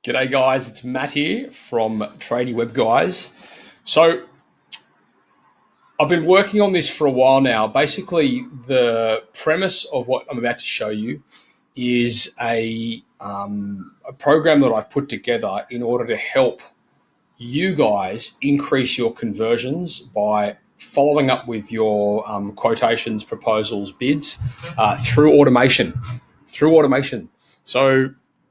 G'day guys, it's Matt here from Tradie Web Guys. So I've been working on this for a while now. Basically, the premise of what I'm about to show you is a program that I've put together in order to help you guys increase your conversions by following up with your quotations, proposals, bids through automation. So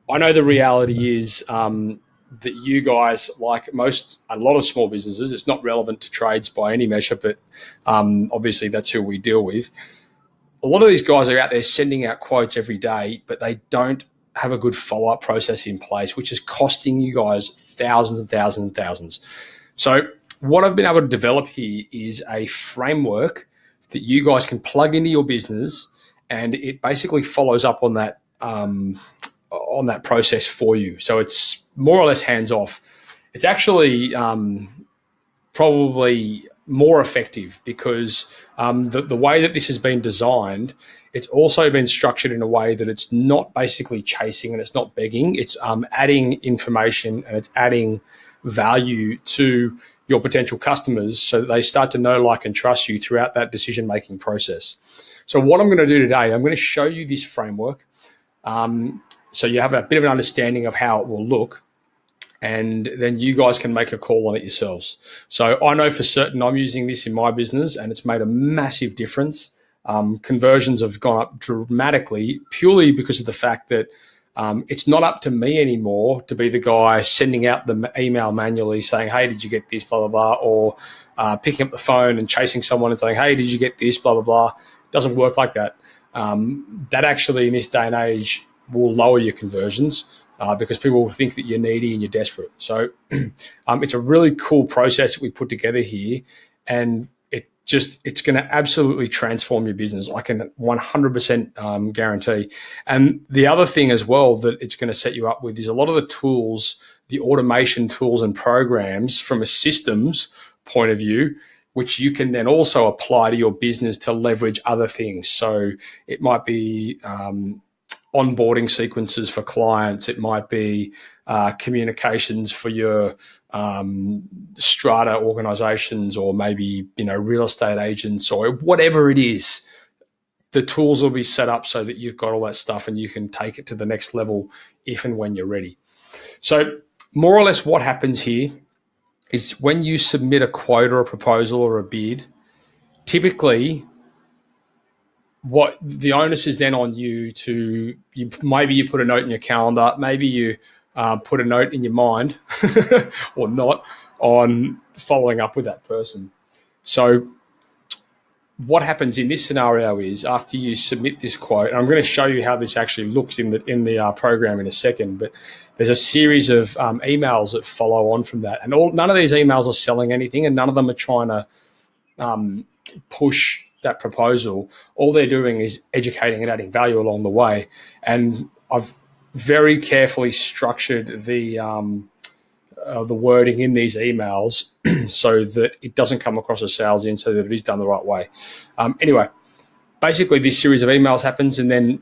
I know the reality is that you guys, like a lot of small businesses, it's not relevant to trades by any measure, but obviously that's who we deal with. A lot of these guys are out there sending out quotes every day, but they don't have a good follow-up process in place, which is costing you guys thousands and thousands and thousands. So what I've been able to develop here is a framework that you guys can plug into your business, and it basically follows up on that process for you. So it's more or less hands-off. It's actually probably more effective because the way that this has been designed, it's also been structured in a way that it's not basically chasing and it's not begging. It's adding information and it's adding value to your potential customers so that they start to know, like, and trust you throughout that decision-making process. So what I'm going to do today, I'm going to show you this framework so you have a bit of an understanding of how it will look, and then you guys can make a call on it yourselves. So I know for certain I'm using this in my business and it's made a massive difference. Conversions have gone up dramatically purely because of the fact that it's not up to me anymore to be the guy sending out the email manually saying, hey, did you get this, blah, blah, blah, or picking up the phone and chasing someone and saying, hey, did you get this, blah, blah, blah. It doesn't work like that. That actually in this day and age will lower your conversions because people will think that you're needy and you're desperate. So it's a really cool process that we put together here, and it's going to absolutely transform your business. I can 100% guarantee. And the other thing as well that it's going to set you up with is a lot of the tools, the automation tools and programs from a systems point of view, which you can then also apply to your business to leverage other things. So it might be onboarding sequences for clients. It might be communications for your strata organizations, or maybe, real estate agents, or whatever it is. The tools will be set up so that you've got all that stuff and you can take it to the next level if and when you're ready. So more or less what happens here is when you submit a quote or a proposal or a bid, typically what the onus is then on you to, maybe you put a note in your calendar, maybe you put a note in your mind or not on following up with that person. So what happens in this scenario is after you submit this quote, and I'm going to show you how this actually looks in the program in a second, but there's a series of emails that follow on from that. And none of these emails are selling anything, and none of them are trying to push that proposal. All they're doing is educating and adding value along the way. And I've very carefully structured the wording in these emails so that it doesn't come across as salesy, so that it is done the right way. Anyway, basically this series of emails happens, and then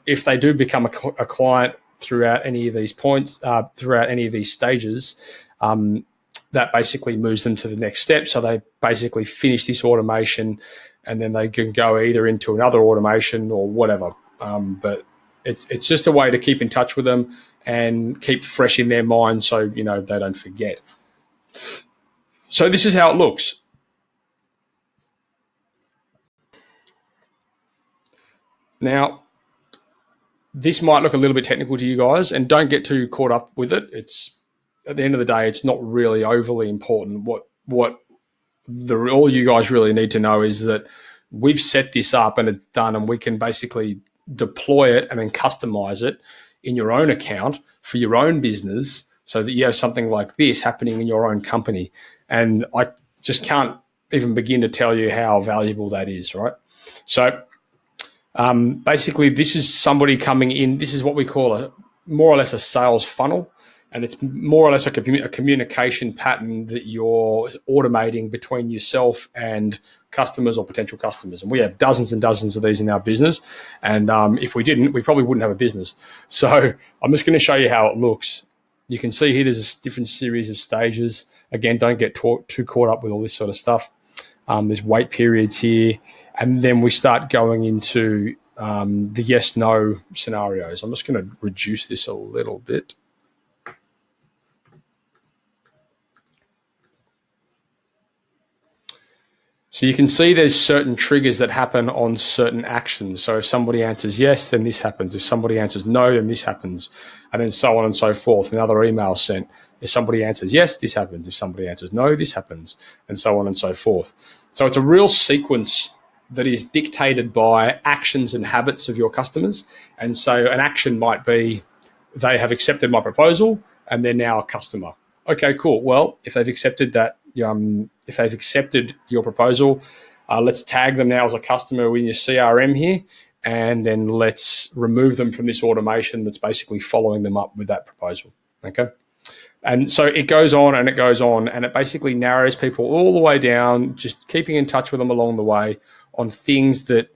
if they do become a client throughout any of these points, throughout any of these stages, that basically moves them to the next step. So they basically finish this automation, and then they can go either into another automation or whatever. But it's just a way to keep in touch with them and keep fresh in their mind so, they don't forget. So this is how it looks. Now, this might look a little bit technical to you guys, and don't get too caught up with it. It's, at the end of the day, it's not really overly important. All you guys really need to know is that we've set this up and it's done, and we can basically deploy it and then customize it in your own account for your own business so that you have something like this happening in your own company. And I just can't even begin to tell you how valuable that is, right? So basically this is somebody coming in. This is what we call more or less a sales funnel. And it's more or less a communication pattern that you're automating between yourself and customers or potential customers. And we have dozens and dozens of these in our business. And if we didn't, we probably wouldn't have a business. So I'm just going to show you how it looks. You can see here there's a different series of stages. Again, don't get too caught up with all this sort of stuff. There's wait periods here. And then we start going into the yes-no scenarios. I'm just going to reduce this a little bit. So you can see there's certain triggers that happen on certain actions. So if somebody answers yes, then this happens. If somebody answers no, then this happens. And then so on and so forth. Another email sent. If somebody answers yes, this happens. If somebody answers no, this happens. And so on and so forth. So it's a real sequence that is dictated by actions and habits of your customers. And so an action might be they have accepted my proposal and they're now a customer. Okay, cool. Well, if they've accepted that, if they've accepted your proposal, let's tag them now as a customer in your CRM here, and then let's remove them from this automation that's basically following them up with that proposal. Okay. And so it goes on and it goes on, and it basically narrows people all the way down, just keeping in touch with them along the way on things that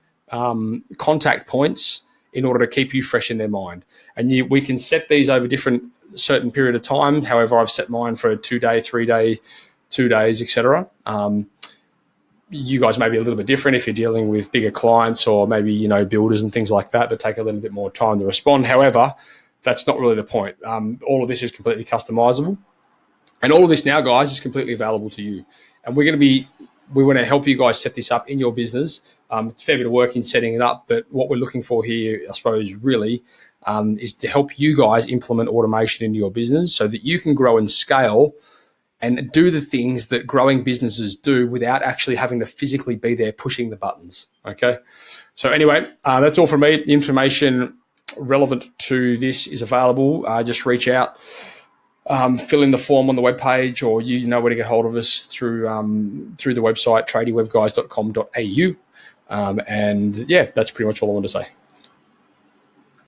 contact points in order to keep you fresh in their mind. And we can set these over certain period of time. However, I've set mine for a 2-day, 3-day, 2 days, etc. You guys may be a little bit different if you're dealing with bigger clients or maybe, builders and things like that take a little bit more time to respond. However, that's not really the point. All of this is completely customizable. And all of this now, guys, is completely available to you. And we want to help you guys set this up in your business. It's a fair bit of work in setting it up, but what we're looking for here, I suppose, really, is to help you guys implement automation into your business so that you can grow and scale and do the things that growing businesses do without actually having to physically be there pushing the buttons, okay? So anyway, that's all from me. The information relevant to this is available. Just reach out, fill in the form on the webpage, or you know where to get hold of us through the website, tradiewebguys.com.au. And yeah, that's pretty much all I want to say.